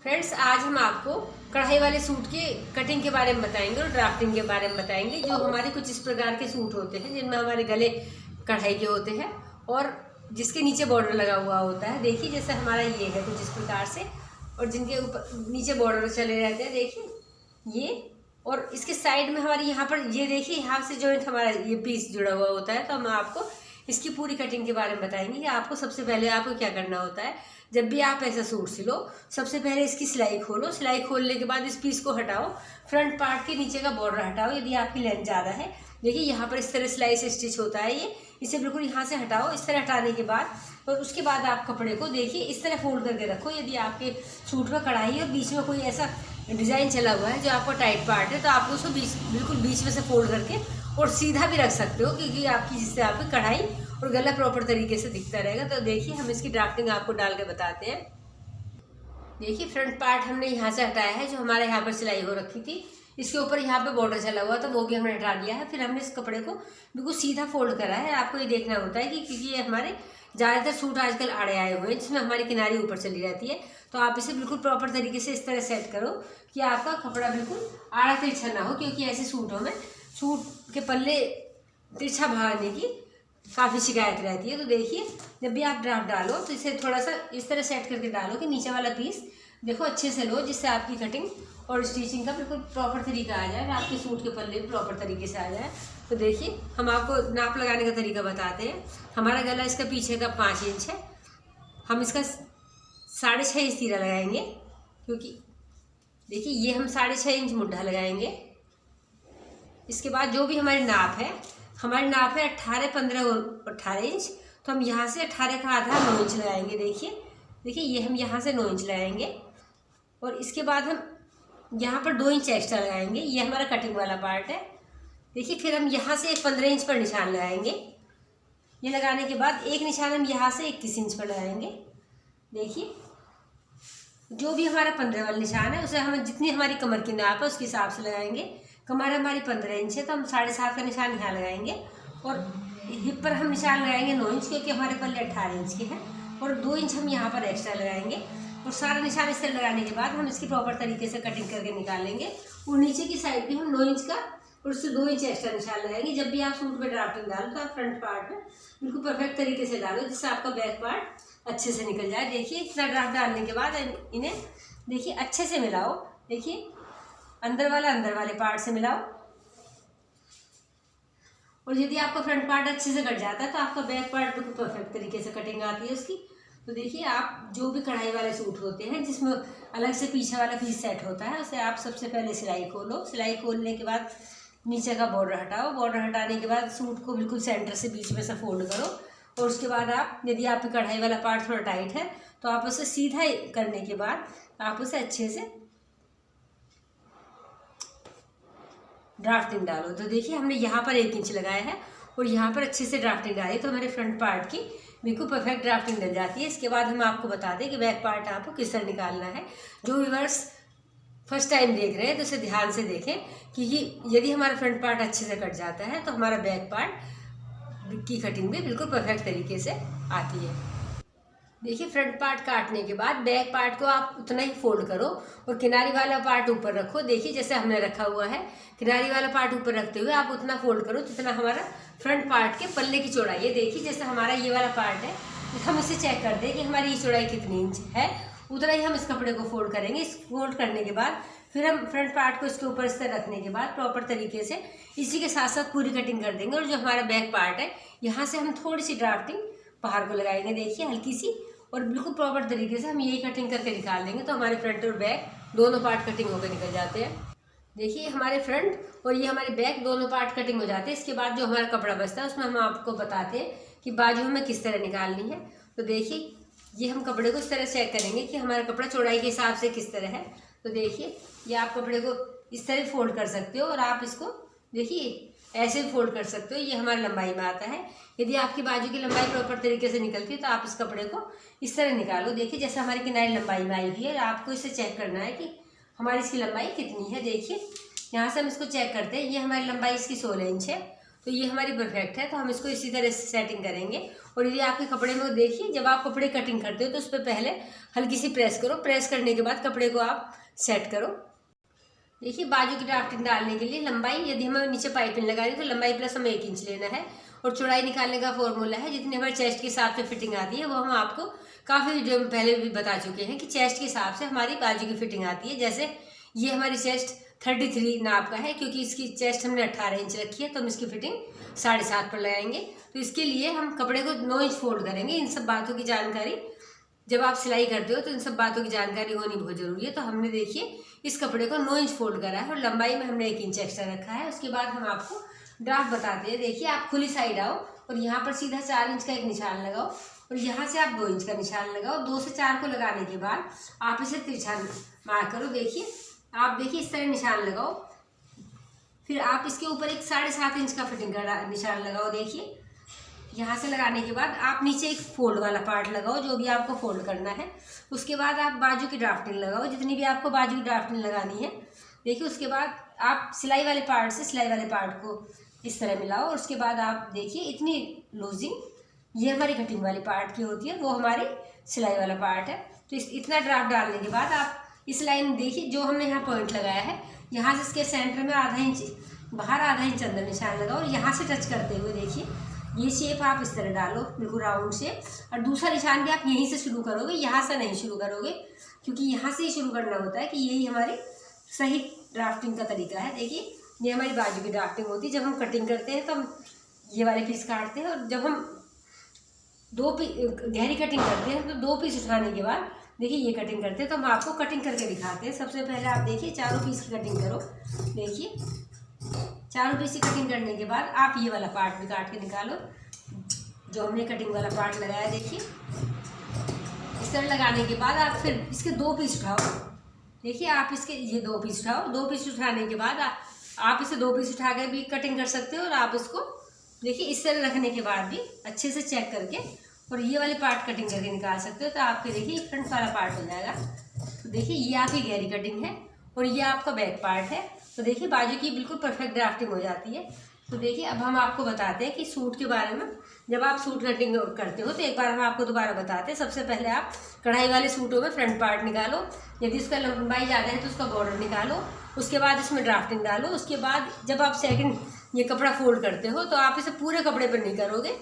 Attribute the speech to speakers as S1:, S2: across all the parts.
S1: Friends, आज हम आपको कढ़ाई वाले सूट की कटिंग के बारे में बताएंगे और ड्राफ्टिंग के बारे में बताएंगे। जो हमारे कुछ इस प्रकार के सूट होते हैं जिनमें हमारे गले कढ़ाई के होते हैं और जिसके नीचे बॉर्डर लगा हुआ होता है। देखिए जैसे हमारा ये है कुछ इस प्रकार से, और जिनके ऊपर नीचे बॉर्डर चले रहते हैं। देखिए ये, और इसके साइड में हमारे यहाँ पर ये देखिए यहाँ से जॉइंट हमारा ये पीस जुड़ा हुआ होता है। तो हम आपको इसकी पूरी कटिंग के बारे में बताएंगे कि आपको सबसे पहले आपको क्या करना होता है। जब भी आप ऐसा सूट सिलो, सबसे पहले इसकी सिलाई खोलो। सिलाई खोलने के बाद इस पीस को हटाओ, फ्रंट पार्ट के नीचे का बॉर्डर हटाओ यदि आपकी लेंथ ज़्यादा है। देखिए यहाँ पर इस तरह सिलाई से स्टिच होता है ये, इसे बिल्कुल यहाँ से हटाओ। इस तरह हटाने के बाद और उसके बाद आप कपड़े को देखिए इस तरह फोल्ड करके रखो। यदि आपके सूट में कढ़ाई है और बीच में कोई ऐसा डिज़ाइन चला हुआ है जो आपका टाइट पार्ट है, तो आप उसको बिल्कुल बीच में से फोल्ड करके और सीधा भी रख सकते हो, क्योंकि आपकी जिससे आपकी कढ़ाई और गला प्रॉपर तरीके से दिखता रहेगा। तो देखिए हम इसकी ड्राफ्टिंग आपको डाल के बताते हैं। देखिए फ्रंट पार्ट हमने यहाँ से हटाया है, जो हमारे यहाँ पर सिलाई हो रखी थी। इसके ऊपर यहाँ पे बॉर्डर चला हुआ तो वो भी हमने हटा दिया है। फिर हमने इस कपड़े को बिल्कुल सीधा फोल्ड करा है। आपको ये देखना होता है कि क्योंकि ये हमारे ज़्यादातर सूट आजकल आड़े आए हुए हैं जिसमें हमारी किनारी ऊपर चली रहती है। तो आप इसे बिल्कुल प्रॉपर तरीके से इस तरह सेट करो कि आपका कपड़ा बिल्कुल आड़ा तिरछा ना हो, क्योंकि ऐसे सूटों में सूट के पल्ले तिरछा भागने की काफ़ी शिकायत रहती है। तो देखिए जब भी आप ड्राफ्ट डालो तो इसे थोड़ा सा इस तरह सेट करके डालो कि नीचे वाला पीस देखो अच्छे से लो, जिससे आपकी कटिंग और स्टिचिंग का बिल्कुल प्रॉपर तरीका आ जाए, आपके सूट के पल्ले भी प्रॉपर तरीके से आ जाए। तो देखिए हम आपको नाप लगाने का तरीका बताते हैं। हमारा गला इसका पीछे का 5 इंच है, हम इसका 6.5 इंच तीरा लगाएंगे, क्योंकि देखिए ये हम 6.5 इंच मुड्ढा लगाएंगे। इसके बाद जो भी हमारी नाप है, हमारी नाप है 18, 15 और 18 इंच, तो हम यहाँ से 18 का आधा 9 इंच लगाएंगे। देखिए ये हम यहाँ से 9 इंच लगाएंगे और इसके बाद हम यहाँ पर 2 इंच एक्स्ट्रा लगाएंगे। ये हमारा कटिंग वाला पार्ट है। देखिए फिर हम यहाँ से 15 इंच पर निशान लगाएंगे। ये लगाने के बाद एक निशान हम यहाँ से 21 इंच पर लगाएंगे। देखिए जो भी हमारा 15 वाला निशान है उसे हम जितनी हमारी कमर की नाप है उसके हिसाब से लगाएंगे। कमर हमारी 15 इंच है तो हम 7.5 का निशान यहाँ लगाएंगे और हिप पर हम निशान लगाएंगे 9 इंच, क्योंकि हमारे पल्ले 18 इंच के हैं, और 2 इंच हम यहाँ पर एक्स्ट्रा लगाएंगे। और सारा निशान इस तरह लगाने के बाद हम इसकी प्रॉपर तरीके से कटिंग करके निकालेंगे। और नीचे की साइड भी हम 9 इंच का और उससे 2 इंच एक्स्ट्रा निशान लगाएंगे। जब भी आप सूट में ड्राफ्टिंग डालो तो आप फ्रंट पार्ट में बिल्कुल परफेक्ट तरीके से डालो, जिससे आपका बैक पार्ट अच्छे से निकल जाए। देखिए इतना ड्राफ्ट डालने के बाद इन्हें देखिए अच्छे से मिलाओ। देखिए अंदर वाले पार्ट से मिलाओ, और यदि आपका फ्रंट पार्ट अच्छे से कट जाता है तो आपका बैक पार्ट बिल्कुल परफेक्ट तरीके से कटिंग आती है उसकी। तो देखिए आप जो भी कढ़ाई वाले सूट होते हैं जिसमें अलग से पीछे वाला पीस सेट होता है, उसे आप सबसे पहले सिलाई खोलो। सिलाई खोलने के बाद नीचे का बॉर्डर हटाओ। बॉर्डर हटाने के बाद सूट को बिल्कुल सेंटर से बीच में से फोल्ड करो, और उसके बाद आप यदि आपकी कढ़ाई वाला पार्ट थोड़ा टाइट है तो आप उसे सीधा करने के बाद आप उसे अच्छे से ड्राफ्टिंग डालो। तो देखिए हमने यहाँ पर 1 इंच लगाया है और यहाँ पर अच्छे से ड्राफ्टिंग डाली, तो हमारे फ्रंट पार्ट की बिल्कुल परफेक्ट ड्राफ्टिंग डल जाती है। इसके बाद हम आपको बता दें कि बैक पार्ट आपको किस तरह निकालना है। जो व्यूअर्स फर्स्ट टाइम देख रहे हैं तो इसे ध्यान से देखें, क्योंकि यदि हमारा फ्रंट पार्ट अच्छे से कट जाता है तो हमारा बैक पार्ट की कटिंग भी बिल्कुल परफेक्ट तरीके से आती है। देखिए फ्रंट पार्ट काटने के बाद बैक पार्ट को आप उतना ही फोल्ड करो और किनारी वाला पार्ट ऊपर रखो। देखिए जैसे हमने रखा हुआ है, किनारी वाला पार्ट ऊपर रखते हुए आप उतना फोल्ड करो जितना हमारा फ्रंट पार्ट के पल्ले की चौड़ाई है। देखिए जैसे हमारा ये वाला पार्ट है, हम इसे चेक कर दें कि हमारी ये चौड़ाई कितनी इंच है, उतना ही हम इस कपड़े को फोल्ड करेंगे। इस फोल्ड करने के बाद फिर हम फ्रंट पार्ट को इसके ऊपर इस तरह रखने के बाद प्रॉपर तरीके से इसी के साथ साथ पूरी कटिंग कर देंगे। और जो हमारा बैक पार्ट है, यहाँ से हम थोड़ी सी ड्राफ्टिंग बाहर को लगाएंगे। देखिए हल्की सी, और बिल्कुल प्रॉपर तरीके से हम यही कटिंग करके निकाल देंगे, तो हमारे फ्रंट और बैक दोनों पार्ट कटिंग होकर निकल जाते हैं। देखिए हमारे फ्रंट और ये हमारे बैक दोनों पार्ट कटिंग हो जाते हैं। इसके बाद जो हमारा कपड़ा बचता है उसमें हम आपको बताते हैं कि बाजू हमें किस तरह निकालनी है। तो देखिए ये हम कपड़े को इस तरह चेक करेंगे कि हमारा कपड़ा चौड़ाई के हिसाब से किस तरह है। तो देखिए ये आप कपड़े को इस तरह फोल्ड कर सकते हो, और आप इसको देखिए ऐसे फोल्ड कर सकते हो। ये हमारी लंबाई में आता है। यदि आपकी बाजू की लंबाई प्रॉपर तरीके से निकलती है तो आप इस कपड़े को इस तरह निकालो। देखिए जैसे हमारी किनारी लंबाई में आई हुई है, आपको इसे चेक करना है कि हमारी इसकी लंबाई कितनी है। देखिए यहाँ से हम इसको चेक करते हैं, ये हमारी लंबाई इसकी 16 इंच है। तो ये हमारी परफेक्ट है। तो हम इसको इसी तरह से सेटिंग करेंगे। और यदि आपके कपड़े में देखिए, जब आप कपड़े कटिंग करते हो तो उस पर पहले हल्की सी प्रेस करो। प्रेस करने के बाद कपड़े को आप सेट करो। देखिए, बाजू की ड्राफ्टिंग डालने के लिए लंबाई, यदि हमें नीचे पाइपिंग लगानी है तो लंबाई प्लस हमें 1 इंच लेना है। और चौड़ाई निकालने का फॉर्मूला है, जितनी हमारे चेस्ट के हिसाब से फिटिंग आती है वो हम आपको काफ़ी वीडियो में पहले भी बता चुके हैं कि चेस्ट के हिसाब से हमारी बाजू की फिटिंग आती है। जैसे ये हमारी चेस्ट 33 नाप का है, क्योंकि इसकी चेस्ट हमने 18 इंच रखी है, तो हम इसकी फिटिंग 7.5 पर लगाएंगे। तो इसके लिए हम कपड़े को 9 इंच फोल्ड करेंगे। इन सब बातों की जानकारी जब आप सिलाई करते हो तो इन सब बातों की जानकारी होनी बहुत ज़रूरी है। तो हमने देखिए इस कपड़े को 9 इंच फोल्ड करा है और लंबाई में हमने 1 इंच एक्स्ट्रा रखा है। उसके बाद हम आपको ड्राफ्ट बताते हैं। देखिए, आप खुली साइड आओ और यहाँ पर सीधा 4 इंच का एक निशान लगाओ और यहाँ से आप 2 इंच का निशान लगाओ। 2 से 4 को लगाने के बाद आप इसे तिरछा मार्क करो। देखिए, आप देखिए इस तरह निशान लगाओ। फिर आप इसके ऊपर एक 7.5 इंच का फिटिंग का निशान लगाओ। देखिए, यहाँ से लगाने के बाद आप नीचे एक फोल्ड वाला पार्ट लगाओ, जो भी आपको फोल्ड करना है। उसके बाद आप बाजू की ड्राफ्टिंग लगाओ, जितनी भी आपको बाजू की ड्राफ्टिंग लगानी है। देखिए, उसके बाद आप सिलाई वाले पार्ट से सिलाई वाले पार्ट को इस तरह मिलाओ। और उसके बाद आप देखिए इतनी लूजिंग ये हमारी कटिंग वाली पार्ट की होती है, वो हमारी सिलाई वाला पार्ट है। तो इतना ड्राफ्ट डालने के बाद आप इस लाइन देखिए, जो हमने यहाँ पॉइंट लगाया है, यहाँ से इसके सेंटर में आधा इंच बाहर, आधा इंच अंदर निशान लगाओ। और यहाँ से टच करते हुए देखिए ये शेप आप इस तरह डालो, बिल्कुल राउंड शेप। और दूसरा निशान भी आप यहीं से शुरू करोगे, यहाँ से नहीं शुरू करोगे, क्योंकि यहाँ से ही शुरू करना होता है कि यही हमारी सही ड्राफ्टिंग का तरीका है। देखिए, ये हमारी बाजू की ड्राफ्टिंग होती है। जब हम कटिंग करते हैं तो हम ये वाले पीस काटते हैं, और जब हम गहरी कटिंग करते हैं तो 2 पीस उठाने के बाद देखिए ये कटिंग करते हैं। तो हम आपको कटिंग करके दिखाते हैं। सबसे पहले आप देखिए चारों पीस की कटिंग करो। देखिए, चारों पीस की कटिंग करने के बाद आप ये वाला पार्ट भी काट के निकालो, जो हमने कटिंग वाला पार्ट लगाया। देखिए, इस तरह लगाने के बाद आप फिर इसके 2 पीस उठाओ। देखिए, आप इसके ये 2 पीस उठाओ। 2 पीस उठाने के बाद आप इसे 2 पीस उठा कर भी कटिंग कर सकते हो। और आप इसको देखिए इस तरह रखने के बाद भी अच्छे से चेक करके और ये वाले पार्ट कटिंग करके निकाल सकते हो। तो आपके देखिए फ्रंट वाला पार्ट हो जाएगा। तो देखिए, ये आपकी गहरी कटिंग है और ये आपका बैक पार्ट है। तो देखिए, बाजू की बिल्कुल परफेक्ट ड्राफ्टिंग हो जाती है। तो देखिए, अब हम आपको बताते हैं कि सूट के बारे में। जब आप सूट कटिंग करते हो तो एक बार हम आपको दोबारा बताते हैं। सबसे पहले आप कढ़ाई वाले सूटों में फ्रंट पार्ट निकालो। यदि उसका लंबाई ज़्यादा है तो उसका बॉर्डर निकालो। उसके बाद इसमें ड्राफ्टिंग डालो। उसके बाद जब आप सेकंड ये कपड़ा फोल्ड करते हो तो आप इसे पूरे कपड़े पर नहीं करोगे,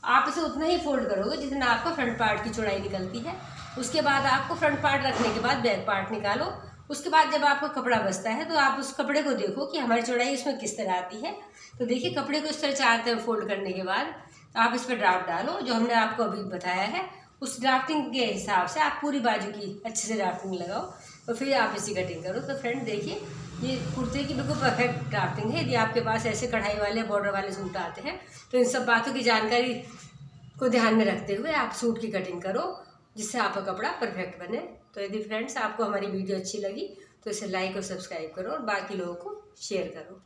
S1: आप इसे उतना ही फोल्ड करोगे जितना आपका फ्रंट पार्ट की चौड़ाई निकलती है। उसके बाद आपको फ्रंट पार्ट रखने के बाद बैक पार्ट निकालो। उसके बाद जब आपका कपड़ा बचता है तो आप उस कपड़े को देखो कि हमारी चौड़ाई इसमें किस तरह आती है। तो देखिए, कपड़े को इस तरह 4 तरफ फोल्ड करने के बाद आप इस पर ड्राफ्ट डालो, जो हमने आपको अभी बताया है। उस ड्राफ्टिंग के हिसाब से आप पूरी बाजू की अच्छे से ड्राफ्टिंग लगाओ और फिर आप इसी कटिंग करो। तो फ्रेंड देखिए, ये कुर्ते की बिल्कुल परफेक्ट ड्राफ्टिंग है। यदि आपके पास ऐसे कढ़ाई वाले बॉर्डर वाले सूट आते हैं तो इन सब बातों की जानकारी को ध्यान में रखते हुए आप सूट की कटिंग करो, जिससे आपका कपड़ा परफेक्ट बने। तो यदि फ्रेंड्स आपको हमारी वीडियो अच्छी लगी तो इसे लाइक और सब्सक्राइब करो और बाकी लोगों को शेयर करो।